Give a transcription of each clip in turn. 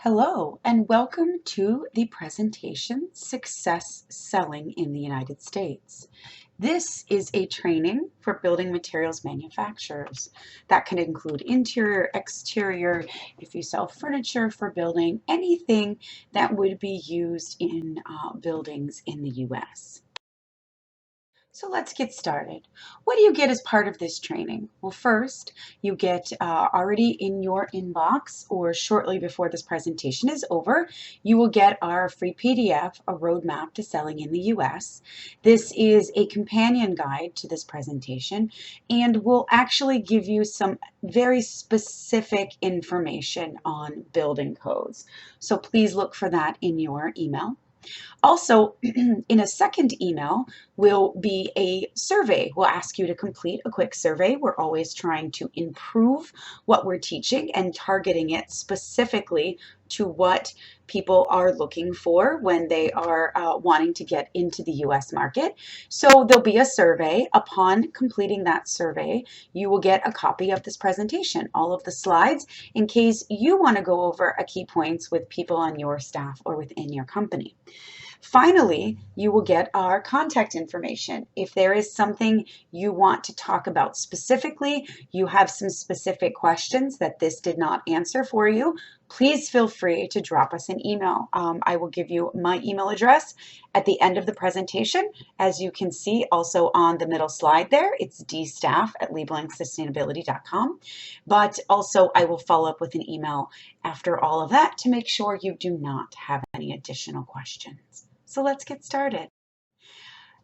Hello, and welcome to the presentation, Success Selling in the United States. This is a training for building materials manufacturers. That can include interior, exterior, if you sell furniture for building, anything that would be used in buildings in the U.S. So let's get started. What do you get as part of this training? Well, first, you get already in your inbox or shortly before this presentation is over, you will get our free PDF, A Roadmap to Selling in the US. This is a companion guide to this presentation and will actually give you some very specific information on building codes. So please look for that in your email. Also, in a second email will be a survey. We'll ask you to complete a quick survey. We're always trying to improve what we're teaching and targeting it specifically to what people are looking for when they are wanting to get into the US market. So there'll be a survey. Upon completing that survey, you will get a copy of this presentation, all of the slides, in case you want to go over a key points with people on your staff or within your company. Finally, you will get our contact information. If there is something you want to talk about specifically, you have some specific questions that this did not answer for you, please feel free to drop us an email. I will give you my email address at the end of the presentation. As you can see also on the middle slide there, it's dstaff@labelingsustainability.com. But also I will follow up with an email after all of that to make sure you do not have any additional questions. So let's get started.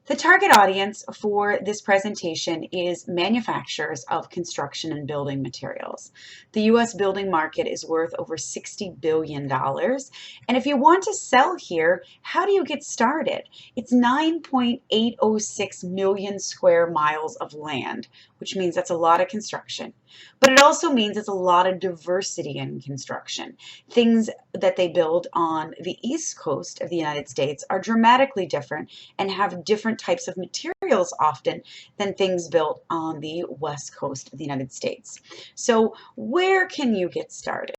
The target audience for this presentation is manufacturers of construction and building materials. The U.S. building market is worth over $60 billion. And if you want to sell here, how do you get started? It's 9.806 million square miles of land, which means that's a lot of construction. But it also means it's a lot of diversity in construction. Things that they build on the East Coast of the United States are dramatically different and have different types of materials often than things built on the West Coast of the United States. So where can you get started?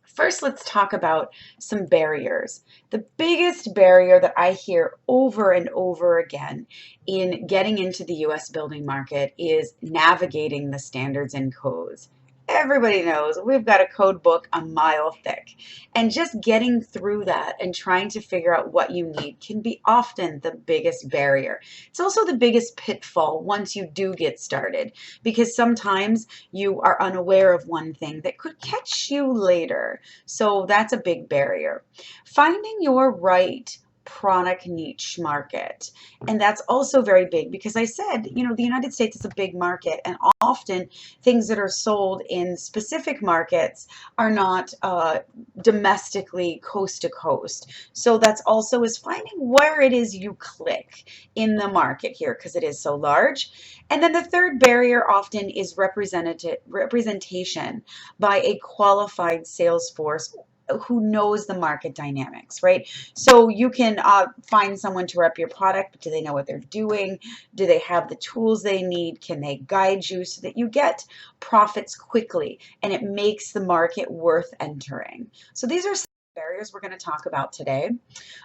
First, let's talk about some barriers. The biggest barrier that I hear over and over again in getting into the US building market is navigating the standards and codes. Everybody knows we've got a code book a mile thick, and just getting through that and trying to figure out what you need can be often the biggest barrier. It's also the biggest pitfall once you do get started, because sometimes you are unaware of one thing that could catch you later. So that's a big barrier. Finding your right product niche market. And that's also very big because I said, the United States is a big market, and often things that are sold in specific markets are not domestically coast to coast. So that's also is finding where it is you click in the market here because it is so large. And then the third barrier often is representation by a qualified sales force who knows the market dynamics, right? So you can find someone to rep your product, but do they know what they're doing? Do they have the tools they need? Can they guide you so that you get profits quickly and it makes the market worth entering? So these are some barriers we're going to talk about today.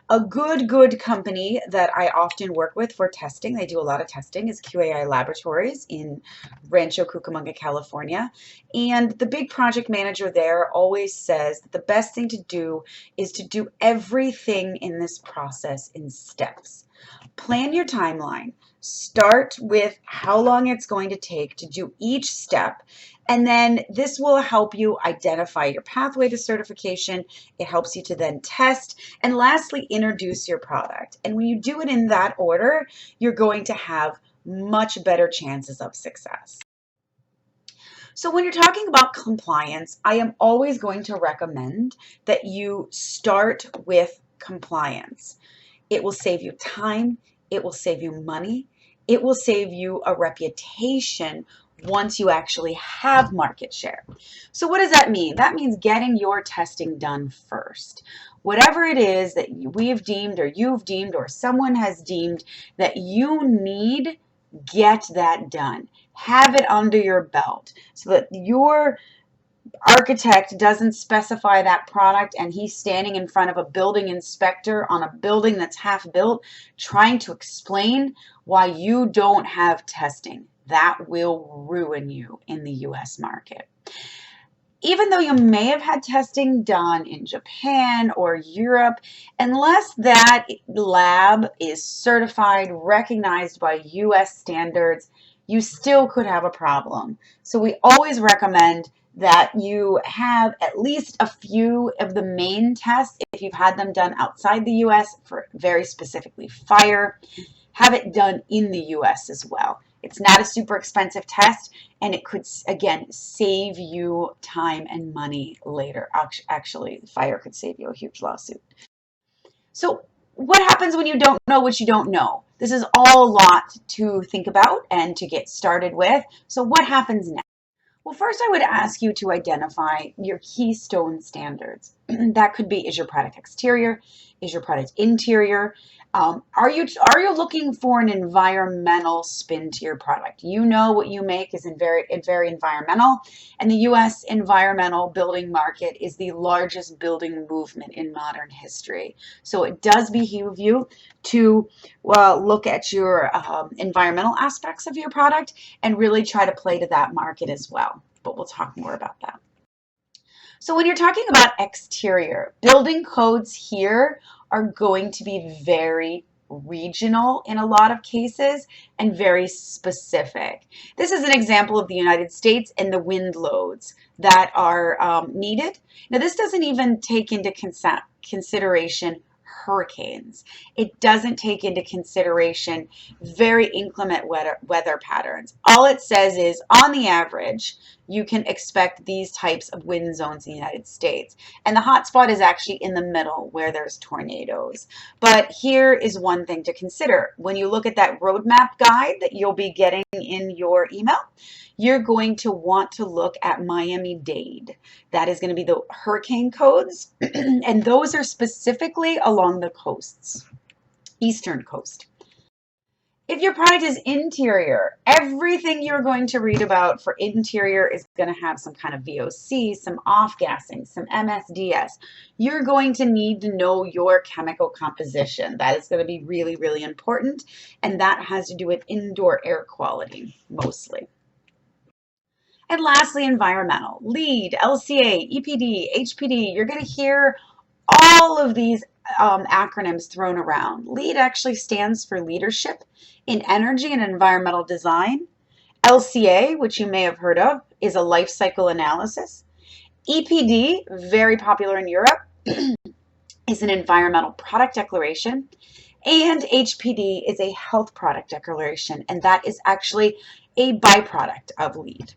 A good company that I often work with for testing, they do a lot of testing, is QAI Laboratories in Rancho Cucamonga, California. And the big project manager there always says that the best thing to do is to do everything in this process in steps. Plan your timeline. Start with how long it's going to take to do each step. And then this will help you identify your pathway to certification. It helps you to then test. And lastly, introduce your product. And when you do it in that order, you're going to have much better chances of success. So when you're talking about compliance, I am always going to recommend that you start with compliance. It will save you time. It will save you money. It will save you a reputation once you actually have market share. So what does that mean? That means getting your testing done first. Whatever it is that we have deemed or you've deemed or someone has deemed that you need, get that done. Have it under your belt so that your architect doesn't specify that product and he's standing in front of a building inspector on a building that's half built trying to explain why you don't have testing, that will ruin you in the US market. Even though you may have had testing done in Japan or Europe, unless that lab is certified, recognized by US standards, you still could have a problem. So we always recommend that you have at least a few of the main tests, if you've had them done outside the US for very specifically fire, have it done in the US as well. It's not a super expensive test, and it could, again, save you time and money later. Actually, fire could save you a huge lawsuit. So what happens when you don't know what you don't know? This is all a lot to think about and to get started with. So what happens next? Well, first I would ask you to identify your keystone standards. That could be, is your product exterior? Is your product interior? Are you looking for an environmental spin to your product? You know what you make is very environmental, and the U.S. environmental building market is the largest building movement in modern history. So it does behoove you to look at your environmental aspects of your product and really try to play to that market as well. But we'll talk more about that. So when you're talking about exterior, building codes here are going to be very regional in a lot of cases and very specific. This is an example of the United States and the wind loads that are needed. Now, this doesn't even take into consideration hurricanes. It doesn't take into consideration very inclement weather patterns. All it says is, on the average, you can expect these types of wind zones in the United States. And the hot spot is actually in the middle where there's tornadoes. But here is one thing to consider. When you look at that roadmap guide that you'll be getting in your email, you're going to want to look at Miami-Dade. That is going to be the hurricane codes, and those are specifically along the coasts, eastern coast. If your product is interior, everything you're going to read about for interior is going to have some kind of VOC, some off-gassing, some MSDS. You're going to need to know your chemical composition. That is going to be really, really important, and that has to do with indoor air quality mostly. And lastly, environmental, LEED, LCA, EPD, HPD. You're going to hear all of these acronyms thrown around. LEED actually stands for Leadership in Energy and Environmental Design. LCA, which you may have heard of, is a life cycle analysis. EPD, very popular in Europe, is an environmental product declaration. And HPD is a health product declaration, and that is actually a byproduct of LEED.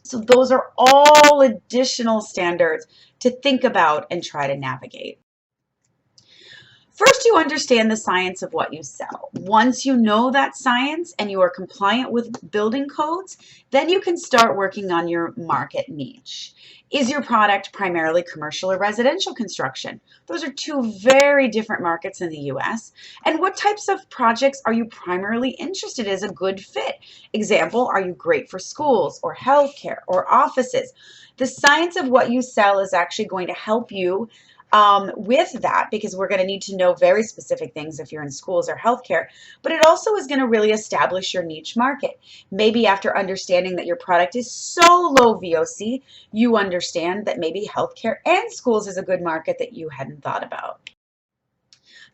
So those are all additional standards to think about and try to navigate. First, you understand the science of what you sell. Once you know that science and you are compliant with building codes, then you can start working on your market niche. Is your product primarily commercial or residential construction? Those are two very different markets in the US. And what types of projects are you primarily interested in as a good fit? Example, are you great for schools or healthcare or offices? The science of what you sell is actually going to help you with that, because we're going to need to know very specific things if you're in schools or healthcare, but it also is going to really establish your niche market. Maybe after understanding that your product is so low VOC, you understand that maybe healthcare and schools is a good market that you hadn't thought about.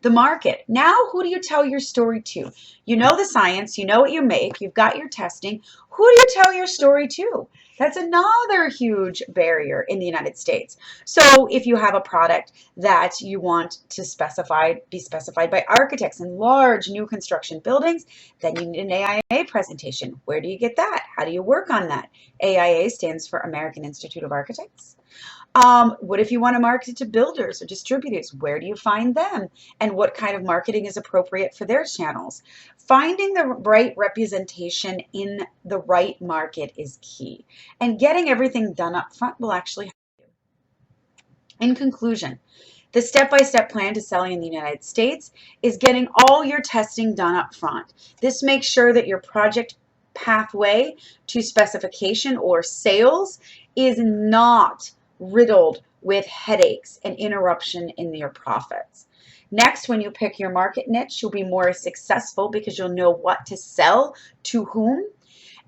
The market. Now, who do you tell your story to? You know the science, you know what you make, you've got your testing. Who do you tell your story to? That's another huge barrier in the United States. So if you have a product that you want to be specified by architects in large new construction buildings, then you need an AIA presentation. Where do you get that? How do you work on that? AIA stands for American Institute of Architects. What if you want to market it to builders or distributors? Where do you find them? And what kind of marketing is appropriate for their channels? Finding the right representation in the right market is key. And getting everything done up front will actually help you. In conclusion, the step-by-step plan to selling in the United States is getting all your testing done up front. This makes sure that your project pathway to specification or sales is not riddled with headaches and interruption in your profits. Next, when you pick your market niche, you'll be more successful because you'll know what to sell to whom.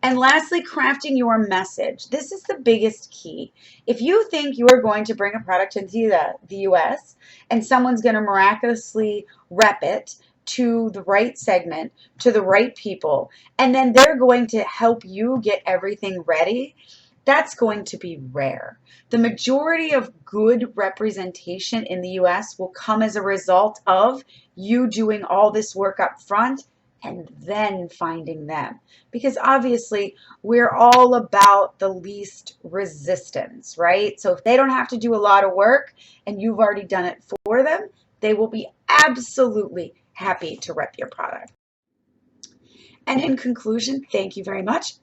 And lastly, crafting your message. This is the biggest key. If you think you are going to bring a product into the US and someone's going to miraculously rep it to the right segment, to the right people, and then they're going to help you get everything ready, that's going to be rare. The majority of good representation in the US will come as a result of you doing all this work up front and then finding them. Because obviously we're all about the least resistance, right? So if they don't have to do a lot of work and you've already done it for them, they will be absolutely happy to rep your product. And in conclusion, thank you very much.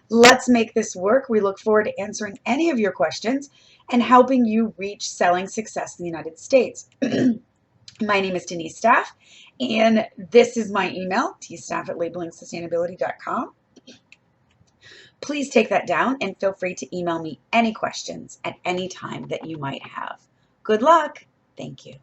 Let's make this work. We look forward to answering any of your questions and helping you reach selling success in the United States. My name is Denise Staff, and this is my email, tstaff@labelingsustainability.com. Please take that down and feel free to email me any questions at any time that you might have. Good luck. Thank you.